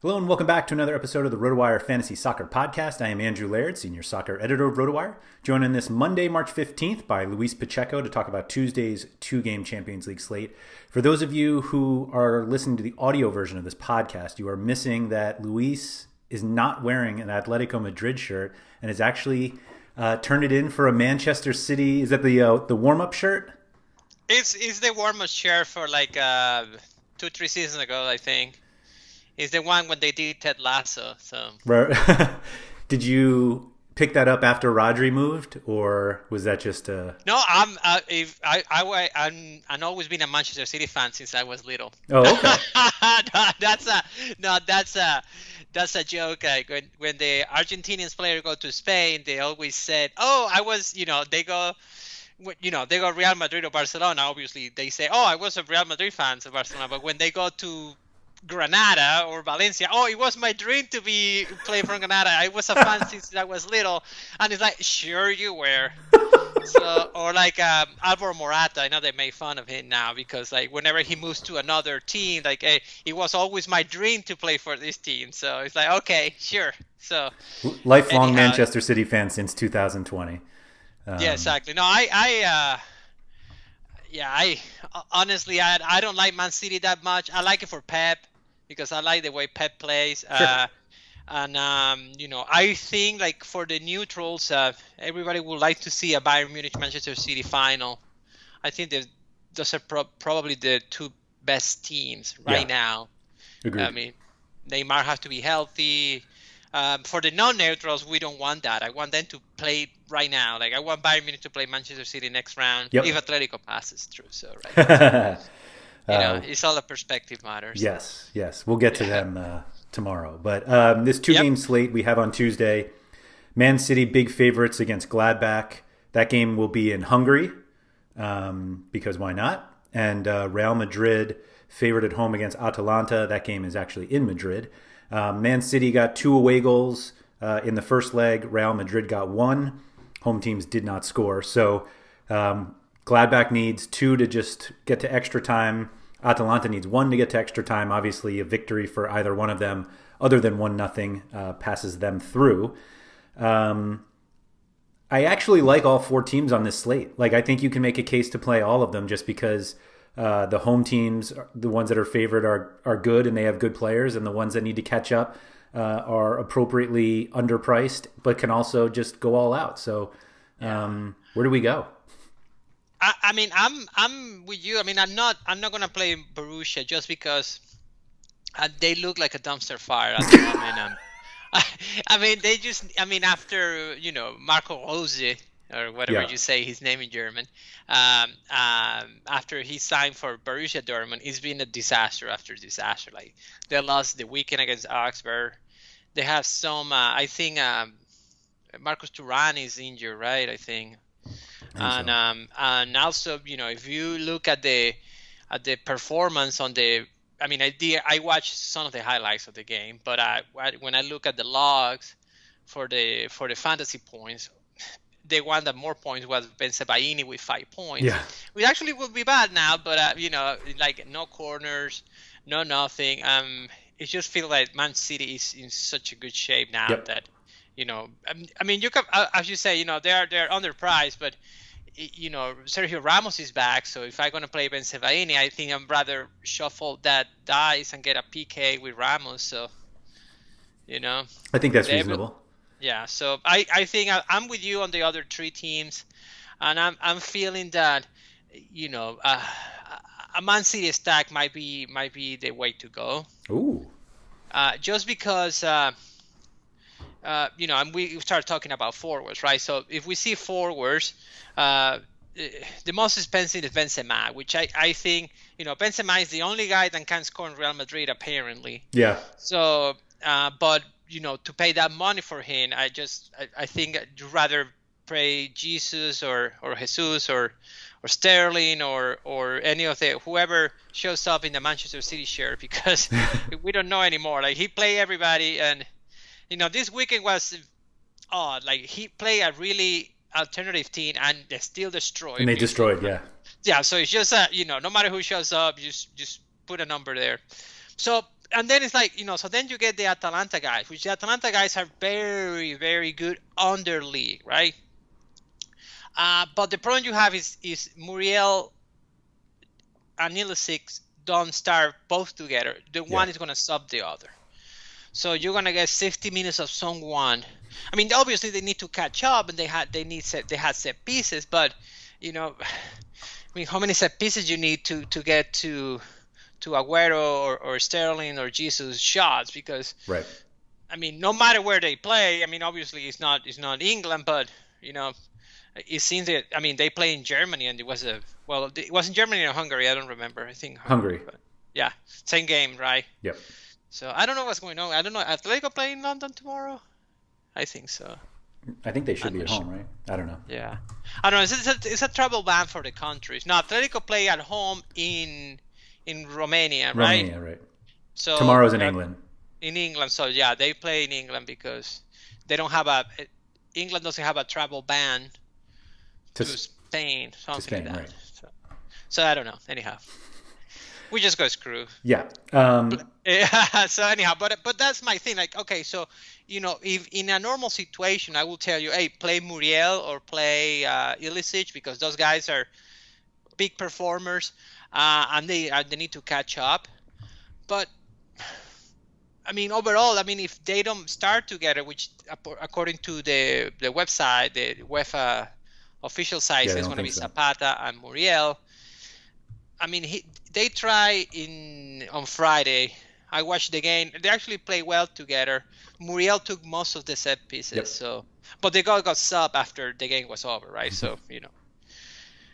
Hello and welcome back to another episode of the RotoWire Fantasy Soccer Podcast. I am Andrew Laird, Senior Soccer Editor of RotoWire, joined on this Monday, March 15th by Luis Pacheco to talk about Tuesday's two-game Champions League slate. For those of you who are listening to the audio version of this podcast, you are missing that Luis is not wearing an Atletico Madrid shirt and has actually turned it in for a Manchester City. Is that the warm-up shirt? It's the warm-up shirt for like 2-3 seasons ago, I think. It's the one when they did Ted Lasso. So Right. Did you pick that up after Rodri moved, or was that just a? No, I'm always been a Manchester City fan since I was little. Oh, okay. That's a joke. When the Argentinians player go to Spain, they always said, "Oh, I was," they go. They go Real Madrid or Barcelona. Obviously, they say, "Oh, I was a Real Madrid fan of Barcelona." But when they go to Granada or Valencia, oh, it was my dream to be playing from Granada. I was a fan since I was little, and it's like, sure you were. So, or like Alvaro Morata, I know they made fun of him now because like whenever he moves to another team, like hey, it was always my dream to play for this team. So it's like, okay, sure. So lifelong anyhow, Manchester City fan since 2020. Yeah, exactly. No, I honestly I don't like Man City that much. I like it for Pep because I like the way Pep plays. Sure. I think like for the neutrals, everybody would like to see a Bayern Munich Manchester City final. I think those are probably the two best teams right now. Agreed. I mean, Neymar has to be healthy. For the non-neutrals, we don't want that. I want them to play right now. Like I want Bayern Munich to play Manchester City next round if Atletico passes through. So right. It's all a perspective matters. Yes. We'll get to them tomorrow. But this two-game slate we have on Tuesday, Man City big favorites against Gladbach. That game will be in Hungary because why not? And Real Madrid favored at home against Atalanta. That game is actually in Madrid. Man City got 2 away goals in the first leg. Real Madrid got 1. Home teams did not score. So Gladbach needs 2 to just get to extra time. Atalanta needs 1 to get to extra time. Obviously, a victory for either one of them, other than 1-0, passes them through. I actually like all 4 teams on this slate. Like, I think you can make a case to play all of them just because the home teams, the ones that are favored, are good and they have good players, and the ones that need to catch up are appropriately underpriced, but can also just go all out. So, where do we go? I mean, I'm with you. I mean, I'm not gonna play Borussia just because they look like a dumpster fire at the moment. I mean, after Marco Rose or whatever you say his name in German, after he signed for Borussia Dortmund, it's been a disaster after disaster. Like they lost the weekend against Augsburg. They have some. I think Marcus Thuram is injured, right? I think. And also, if you look at the performance on the, I mean, I watched some of the highlights of the game, but when I look at the logs for the fantasy points, the one that more points was Bensebaini with 5 points. Yeah. Which actually would be bad now, but like no corners, no nothing. It just feels like Man City is in such a good shape now that. I mean, you can, as you say, they're underpriced, but Sergio Ramos is back. So if I'm gonna play Bensebaini, I think I'm rather shuffle that dice and get a PK with Ramos. So, I think that's reasonable. Yeah. So I think I'm with you on the other 3 teams, and I'm feeling that a Man City stack might be the way to go. Ooh. Just because. And we start talking about forwards, right? So if we see forwards, the most expensive is Benzema, which I think, Benzema is the only guy that can score in Real Madrid, apparently. Yeah. So, but, to pay that money for him, I think I'd rather pay Jesus or Jesus or Sterling or any of whoever shows up in the Manchester City shirt, because we don't know anymore. Like, he play everybody, and this weekend was odd. Like, he played a really alternative team and they still destroyed. And they destroyed, yeah. Yeah, so it's just no matter who shows up, just put a number there. So and then it's like, so then you get the Atalanta guys, which the Atalanta guys are very, very good on their league, right? But the problem you have is Muriel and Ilicic don't start both together. The one is going to sub the other. So you're going to get 60 minutes of someone. I mean, obviously they need to catch up, and they had set pieces, but how many set pieces you need to get to Aguero or Sterling or Jesus shots? Because right. I mean, no matter where they play, I mean, obviously it's not England, but it seems that, I mean, they play in Germany, and it was in Germany or Hungary, I don't remember. I think Hungary. But yeah, same game, right? Yep. So I don't know what's going on. I don't know. Atletico play in London tomorrow? I think so. I think they should be at home, right? I don't know. Yeah, I don't know. It's a travel ban for the countries. Now Atletico play at home in Romania, right? Romania, right. So tomorrow's in England. In England, so yeah, they play in England because they don't have England doesn't have a travel ban to Spain, something like that. Right. So I don't know. Anyhow, we just go screw. Yeah. So anyhow, but that's my thing. Like, okay, so if in a normal situation, I will tell you, hey, play Muriel or play Ilicic, because those guys are big performers, and they need to catch up. But I mean, overall, I mean, if they don't start together, which according to the website, the UEFA official site is going to be Zapata and Muriel. I mean, they try on Friday. I watched the game. They actually play well together. Muriel took most of the set pieces, yep. But they got sub after the game was over, right? So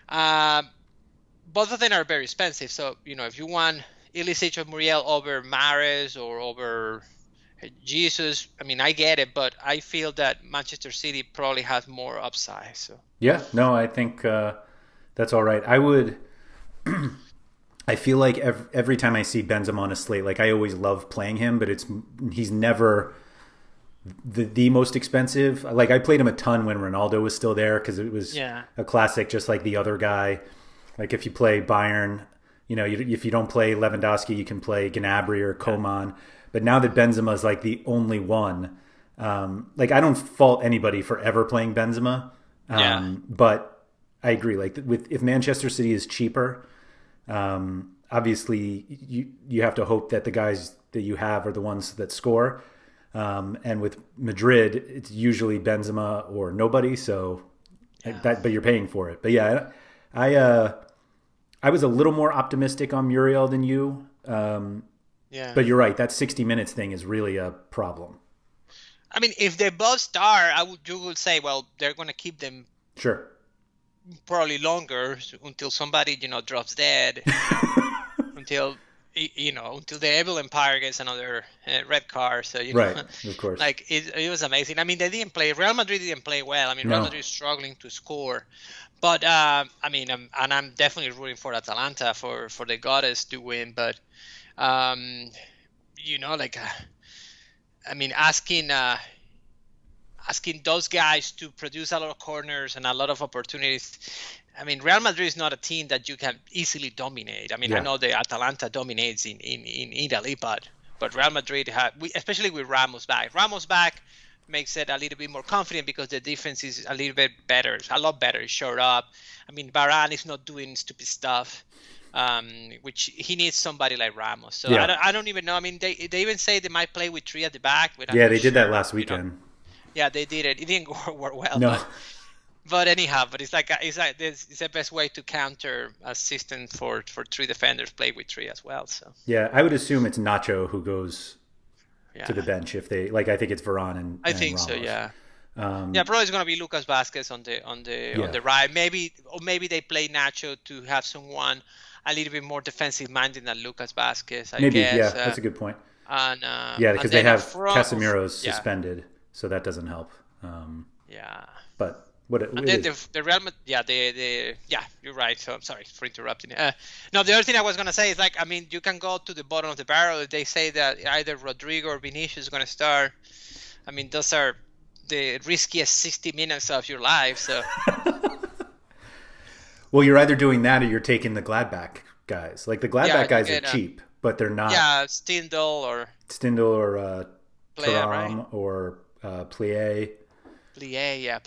both of them are very expensive. So if you want Ilicic or Muriel over Mahrez or over Jesus, I mean, I get it, but I feel that Manchester City probably has more upside. So yeah, no, I think that's all right. I feel like every time I see Benzema on a slate, like I always love playing him, but he's never the most expensive. Like I played him a ton when Ronaldo was still there because it was a classic, just like the other guy. Like if you play Bayern, if you don't play Lewandowski, you can play Gnabry or Coman. But now that Benzema is like the only one, like I don't fault anybody for ever playing Benzema. But I agree. Like if Manchester City is cheaper, obviously you have to hope that the guys that you have are the ones that score. And with Madrid, it's usually Benzema or nobody. So but you're paying for it. But yeah, I was a little more optimistic on Muriel than you. But you're right. That 60 minutes thing is really a problem. I mean, if they both start, you would say, well, they're going to keep them sure probably longer until somebody drops dead, until the Evil Empire gets another red card. So right, of course, like it was amazing. I mean, they didn't play. Real Madrid didn't play well. I mean, Real Madrid is struggling to score. But I mean, I'm definitely rooting for Atalanta for the goddess to win. But I mean, asking those guys to produce a lot of corners and a lot of opportunities. I mean, Real Madrid is not a team that you can easily dominate. I mean, I know the Atalanta dominates in Italy, but Real Madrid especially with Ramos back. Ramos back makes it a little bit more confident because the defense is a little bit better, a lot better. It showed up. I mean, Varane is not doing stupid stuff, which he needs somebody like Ramos. So I don't even know. I mean, they even say they might play with 3 at the back. They did that last weekend. Yeah, they did it. It didn't work well. No. But anyhow, it's the best way to counter a system for 3 defenders play with 3 as well. So yeah, I would assume it's Nacho who goes to the bench if they like. I think it's Varane and I think Ramos. so. Yeah. Probably it's gonna be Lucas Vazquez on the right. Maybe they play Nacho to have someone a little bit more defensive minded than Lucas Vazquez. I guess. Yeah, that's a good point. And because they have Casemiro's suspended, so that doesn't help. But. The Real Madrid, you're right. So I'm sorry for interrupting. No, the other thing I was gonna say is like, I mean, you can go to the bottom of the barrel if they say that either Rodrigo or Vinicius is gonna start. I mean, those are the riskiest 60 minutes of your life. So. Well, you're either doing that or you're taking the Gladbach guys. Like the Gladbach guys are cheap. but they're not. Yeah, Stindl or Thuram right? or Plie. Plie, yeah,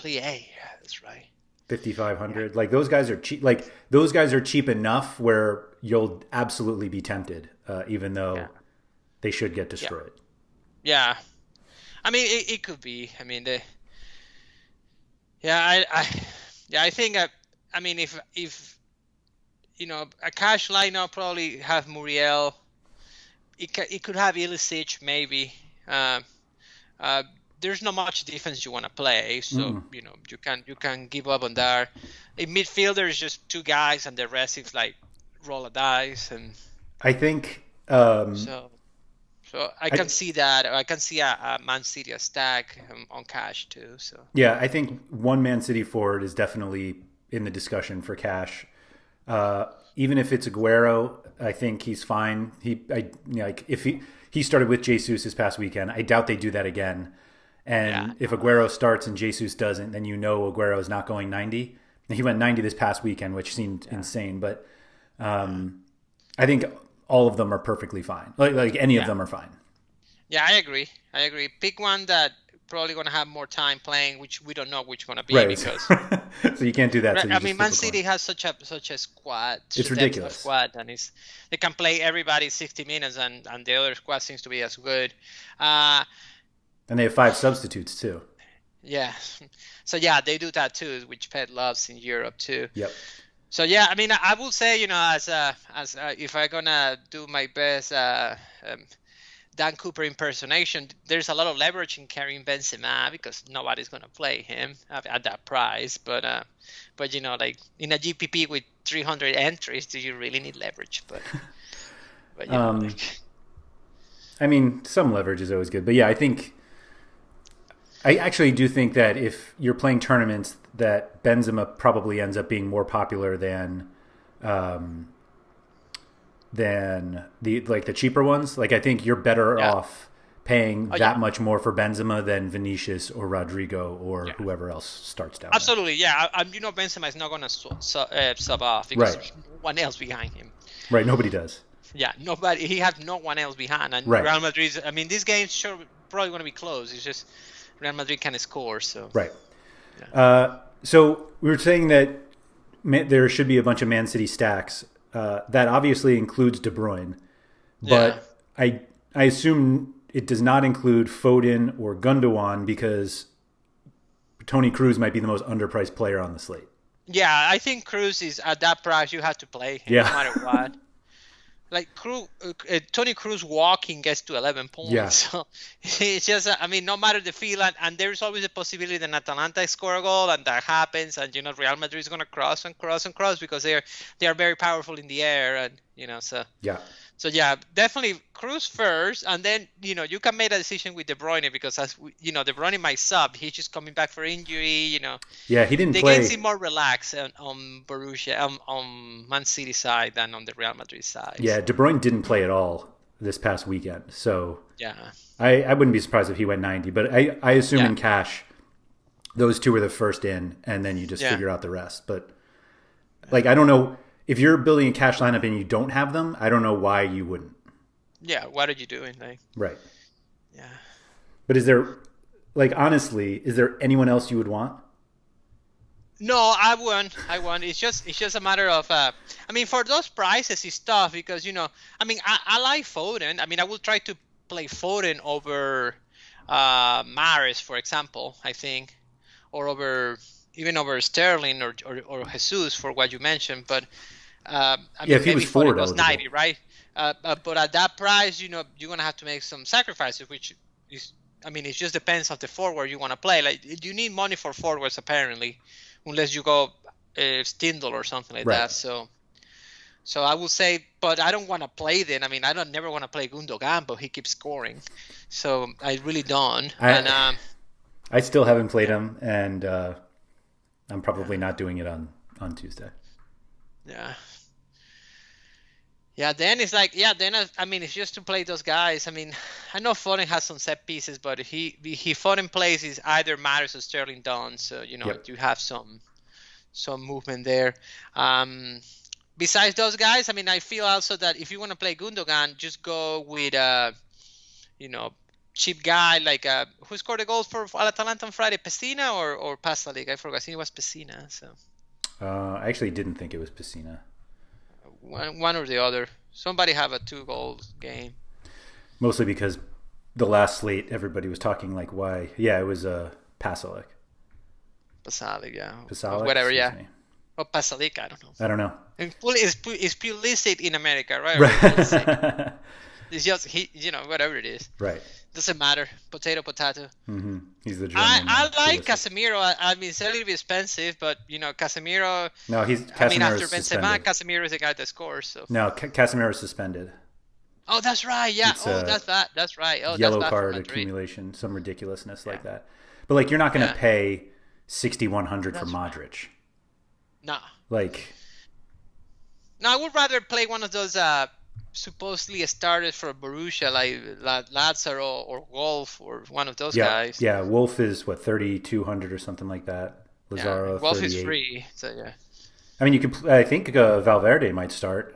that's right. 5,500. Like those guys are cheap. Like those guys are cheap enough where you'll absolutely be tempted, even though they should get destroyed. Yeah. I mean, it could be. I mean, I think. I mean, if a cash lineup probably have Muriel. It could have Ilicic maybe. There's not much defense you want to play, so you can give up on that. In midfield, there's just two guys, and the rest is like roll a dice, and I think so I can see that. I can see a Man City stack on cash too. So yeah, I think one Man City forward is definitely in the discussion for cash. Even if it's Aguero, I think he's fine. If he started with Jesus this past weekend, I doubt they do that again. And if Aguero starts and Jesus doesn't, then Aguero is not going 90. He went 90 this past weekend, which seemed insane. But I think all of them are perfectly fine. Like any of them are fine. Yeah, I agree. Pick one that probably going to have more time playing, which we don't know which going to be because. So you can't do that. Right, So I mean, Man City has such a squad. It's ridiculous. Squad, and they can play everybody 60 minutes, and the other squad seems to be as good. And they have 5 substitutes too. Yeah. So yeah, they do that too, which Pep loves in Europe too. Yep. So yeah, I mean, I will say, as if I'm gonna do my best Dan Cooper impersonation, there's a lot of leverage in carrying Benzema because nobody's gonna play him at that price. But like in a GPP with 300 entries, do you really need leverage? But I mean, some leverage is always good. But yeah, I actually do think that if you're playing tournaments, that Benzema probably ends up being more popular than the cheaper ones. Like I think you're better off paying that much more for Benzema than Vinicius or Rodrigo or whoever else starts down. Absolutely, yeah. Benzema is not going to sub off because there's no one else behind him. Right, nobody does. Yeah, nobody. He has no one else behind, and Real Madrid. I mean, this game's probably going to be close. It's just Real Madrid can score. So right. Yeah. So we were saying that there should be a bunch of Man City stacks. That obviously includes De Bruyne, but I assume it does not include Foden or Gundogan because Toni Kroos might be the most underpriced player on the slate. Yeah, I think Kroos is at that price. You have to play him no matter what. Like Toni Kroos walking gets to 11 points. Yeah. So it's just, no matter the field, and there's always a possibility that Atalanta score a goal, and that happens, and Real Madrid is going to cross because they are very powerful in the air, and so. Yeah. So yeah, definitely Kroos first, and then you can make a decision with De Bruyne because De Bruyne might sub. He's just coming back for injury. Yeah, he didn't play. They can seem more relaxed on Borussia, on Man City side than on the Real Madrid side. Yeah, De Bruyne didn't play at all this past weekend, so yeah, I wouldn't be surprised if he went 90. But I assume in cash, those two were the first in, and then you just figure out the rest. But I don't know. If you're building a cash lineup and you don't have them, I don't know why you wouldn't. Yeah, what are you doing? Right. Yeah. But is there, honestly, is there anyone else you would want? No, I won't. It's just a matter of, for those prices, it's tough because, I like Foden. I will try to play Foden over Mahrez, for example, I think, or even over Sterling or Jesus for what you mentioned, but if he was forward, it was 90, right? But at that price, you're gonna have to make some sacrifices, which is, it just depends on the forward you want to play. Like you need money for forwards apparently, unless you go Stindl or something like that. So I will say, but I don't want to play then. I don't never want to play Gundogan, but he keeps scoring, so I really don't. I still haven't played him, and I'm probably not doing it on Tuesday. Yeah. Yeah, then it's it's just to play those guys. I know Foden has some set pieces, but he Foden plays is either Mahrez or Sterling done, so you have some movement there. But besides those guys, I mean, I feel also that if you want to play Gundogan, just go with cheap guy like who scored a goal for Atalanta on Friday, Pessina or Pasalic? I forgot. I think it was Pessina. So I actually didn't think it was Pessina. One or the other. Somebody have a 2-goal game. Mostly because the last slate, everybody was talking like, why? Yeah, it was Pasalic. Pasalic, yeah. Pasalic, whatever, yeah. Me. Or Pasalic, I don't know. And it's Pulisic in America, right? Right. It's just whatever it is. Right. Doesn't matter. Potato. Mm-hmm. He's the German. I like Casemiro. I mean, it's a little bit expensive, but Casemiro. No, Casemiro after Benzema, suspended. Casemiro is the guy that scores. So. No, Casemiro is suspended. Oh, that's right. Yeah. That's bad. That's right. Oh, yellow that's card accumulation, some ridiculousness like that. But like, you're not going to pay 6,100 for Modric. No. Like. No, I would rather play one of those supposedly started for Borussia, like Lazaro or Wolf or one of those guys. Yeah, Wolf is 3,200 or something like that. Lazaro, Wolf 38. is free. So yeah. I mean, I think Valverde might start.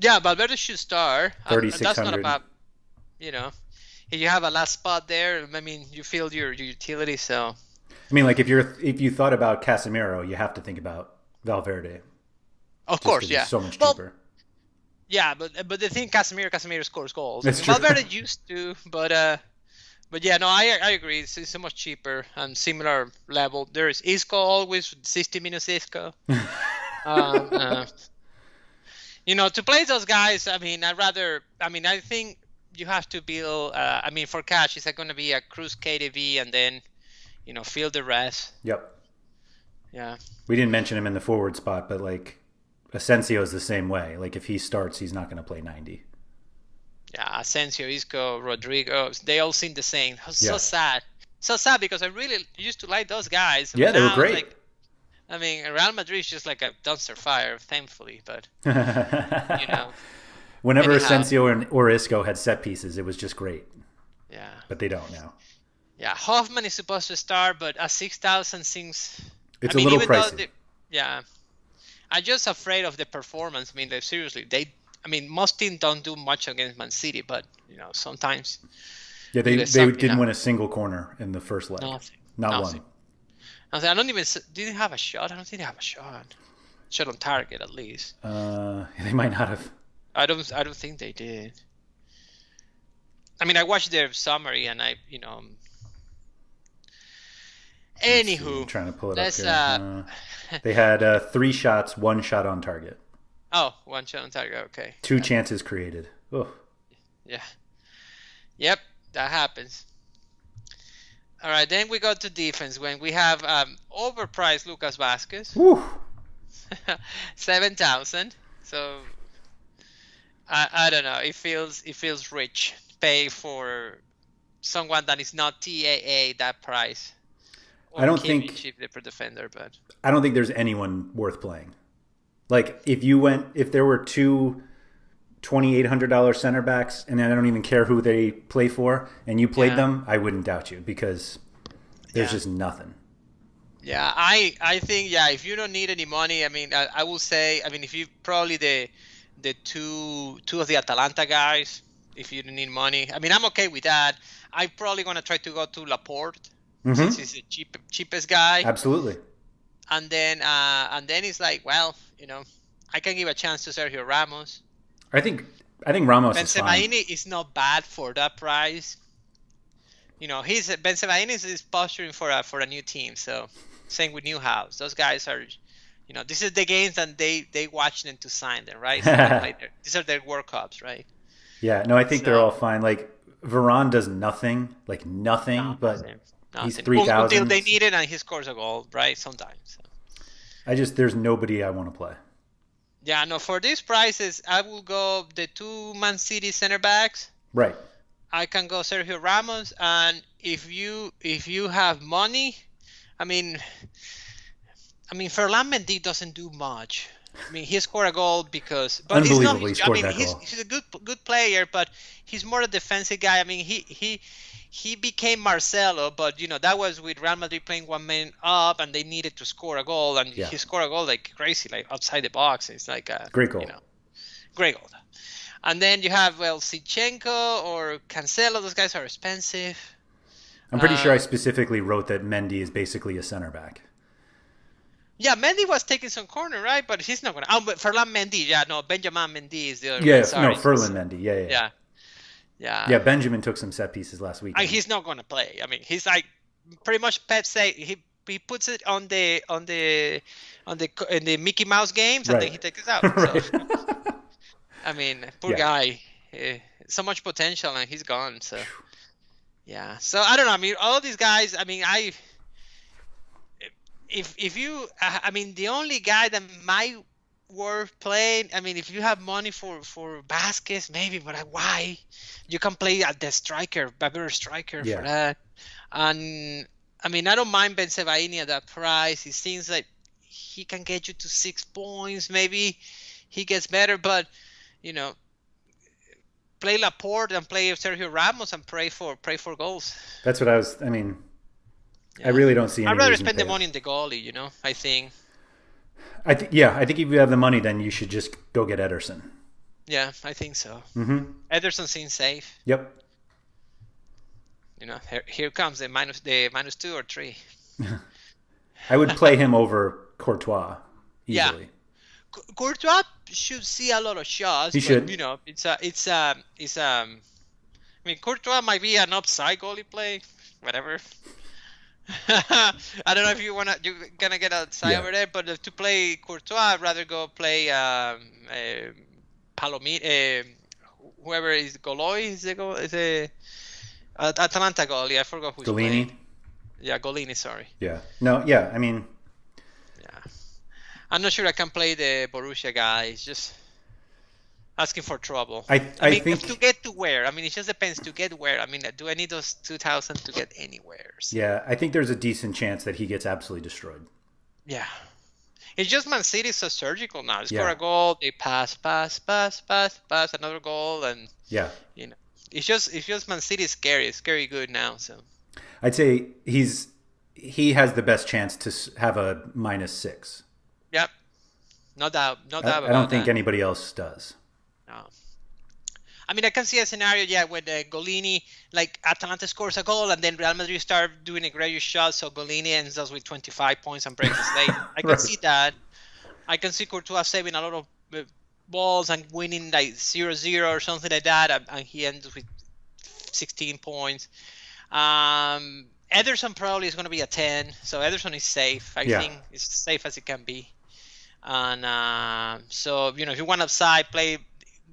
Yeah, Valverde should start. 3,600. That's not about, if you have a last spot there, I mean, you filled your utility, so. I mean, like if you thought about Casemiro, you have to think about Valverde. Of course, yeah. He's so much cheaper. Yeah, but the thing, Casemiro scores goals. That's true. Valverde used to, but yeah, no, I agree. It's so much cheaper and similar level. There is Isco always 60 minutes Isco. To play those guys, I mean, I think you have to build. For cash, it's going to be a Cruz KDB and then, fill the rest. Yep. Yeah. We didn't mention him in the forward spot, but like Asensio is the same way. Like if he starts, he's not going to play 90. Yeah, Asensio, Isco, Rodrigo, they all seem the same. So sad. So sad because I really used to like those guys. Yeah, they were great. Real Madrid is just like a dumpster fire, thankfully. But, Whenever Asensio or Isco had set pieces, it was just great. Yeah. But they don't now. Yeah, Hoffman is supposed to start, but at 6,000 seems... It's a little pricey. I'm just afraid of the performance. I mean, seriously, most teams don't do much against Man City, but sometimes. Yeah, they didn't win a single corner in the first leg. Not one. I don't even. Did they have a shot? I don't think they have a shot. Shot on target at least. They might not have. I don't think they did. I mean, I watched their summary and Anywho, I'm trying to pull it up here. They had 3 shots, 1 shot on target. Oh, 1 shot on target. Okay. 2 chances created. Oh. Yeah. Yep, that happens. All right, then we go to defense when we have overpriced Lucas Vazquez. Woo. 7,000. So I don't know. It feels rich. Pay for someone that is not TAA that price. I don't think cheap for defender, but I don't think there's anyone worth playing. Like if there were 2 $2,800 center backs, and I don't even care who they play for, and you played them, I wouldn't doubt you because there's just nothing. Yeah, I think if you don't need any money, I mean, I will say, I mean, if you probably the two of the Atalanta guys, if you don't need money, I mean, I'm okay with that. I'm probably gonna try to go to Laporte. Since he's the cheapest guy. Absolutely. And then it's like, well, I can give a chance to Sergio Ramos. I think Ramos is fine. Benzema is not bad for that price. Benzema is posturing for a new team. So same with Newhouse. Those guys are, this is the games and they watch them to sign them, right? So these are their World Cups, right? Yeah. No, I think they're all fine. Like Varane does nothing, but. He's 3,000 until they need it, and he scores a goal, right? Sometimes. There's nobody I want to play. Yeah, no. For these prices, I will go the 2 Man City center backs. Right. I can go Sergio Ramos, and if you have money, I mean, Ferland Mendy doesn't do much. I mean, he scored a goal but unbelievably he's scored that goal. He's a good player, but he's more a defensive guy. I mean, he became Marcelo, but that was with Real Madrid playing one man up, and they needed to score a goal, and he scored a goal like crazy, like outside the box. It's like a great goal. Great goal. And then you have Zinchenko or Cancelo. Those guys are expensive. I'm pretty sure I specifically wrote that Mendy is basically a center back. Yeah, Mendy was taking some corner, right? But he's not going to. But Ferland Mendy, Benjamin Mendy is the other one. Ferland Mendy, yeah. Benjamin took some set pieces last week. He's not going to play. I mean, he's like pretty much Pep say he puts it on the in the Mickey Mouse games, and then he takes it out. Right. So, I mean, poor guy, so much potential, and he's gone. So yeah. So I don't know. I mean, all these guys. I mean, If you, I mean, the only guy that might worth playing, I mean, if you have money for Vasquez, maybe, but why? You can play at the striker, a better striker for that. And, I mean, I don't mind Ben Sebaini at that price. It seems like he can get you to 6 points. Maybe he gets better, but, play Laporte and play Sergio Ramos and pray for goals. That's what I mean... I really don't see any I'd rather reason spend the money on the goalie, I think. I think if you have the money, then you should just go get Ederson. Yeah, I think so. Mm-hmm. Ederson seems safe. Yep. Here comes the minus 2 or 3. I would play him over Courtois easily. Yeah. Courtois should see a lot of shots. He should. I mean, Courtois might be an upside goalie play, whatever. I don't know if you're gonna get outside over there, but to play Courtois, I'd rather go play Palomino, whoever is Goloi is a Atalanta goalie. I forgot who's Golini. Playing. Yeah, Golini. Sorry. Yeah. No. Yeah. I mean. Yeah. I'm not sure I can play the Borussia guy. It's just asking for trouble. I think to get to where? I mean, it just depends to get where. I mean, do I need those 2,000 to get anywhere? So. Yeah, I think there's a decent chance that he gets absolutely destroyed. Yeah. It's just Man City is so surgical now. They score a goal, they pass, another goal, and it's just Man City is scary. It's scary good now. So I'd say he has the best chance to have a -6. Yep. No doubt about that. I don't think anybody else does. No. I mean, I can see a scenario, when Golini, like Atalanta scores a goal and then Real Madrid start doing a great shot, so Golini ends up with 25 points and breaks the slate. I can see that. I can see Courtois saving a lot of balls and winning like 0-0 or something like that, and he ends with 16 points. Ederson probably is going to be a 10, so Ederson is safe. I think it's safe as it can be. And so, if you want upside, play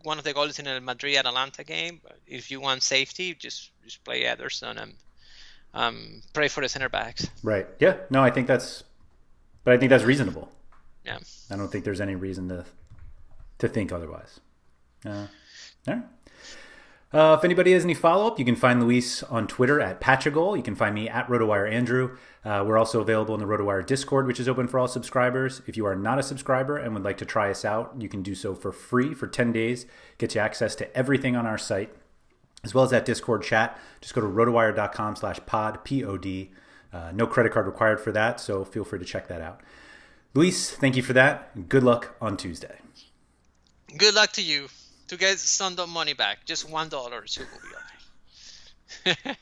one of the goals in the Madrid-Atalanta game. But if you want safety, just play Ederson and pray for the center backs. Right. Yeah. No, I think that's reasonable. Yeah. I don't think there's any reason to think otherwise. All right. If anybody has any follow-up, you can find Luis on Twitter at Pacheco. You can find me at RotoWire Andrew. We're also available in the RotoWire Discord, which is open for all subscribers. If you are not a subscriber and would like to try us out, you can do so for free for 10 days. Gets you access to everything on our site, as well as that Discord chat. Just go to rotowire.com/pod, P-O-D. No credit card required for that, so feel free to check that out. Luis, thank you for that, and good luck on Tuesday. Good luck to you. To get some money back, just $1, so we'll be okay.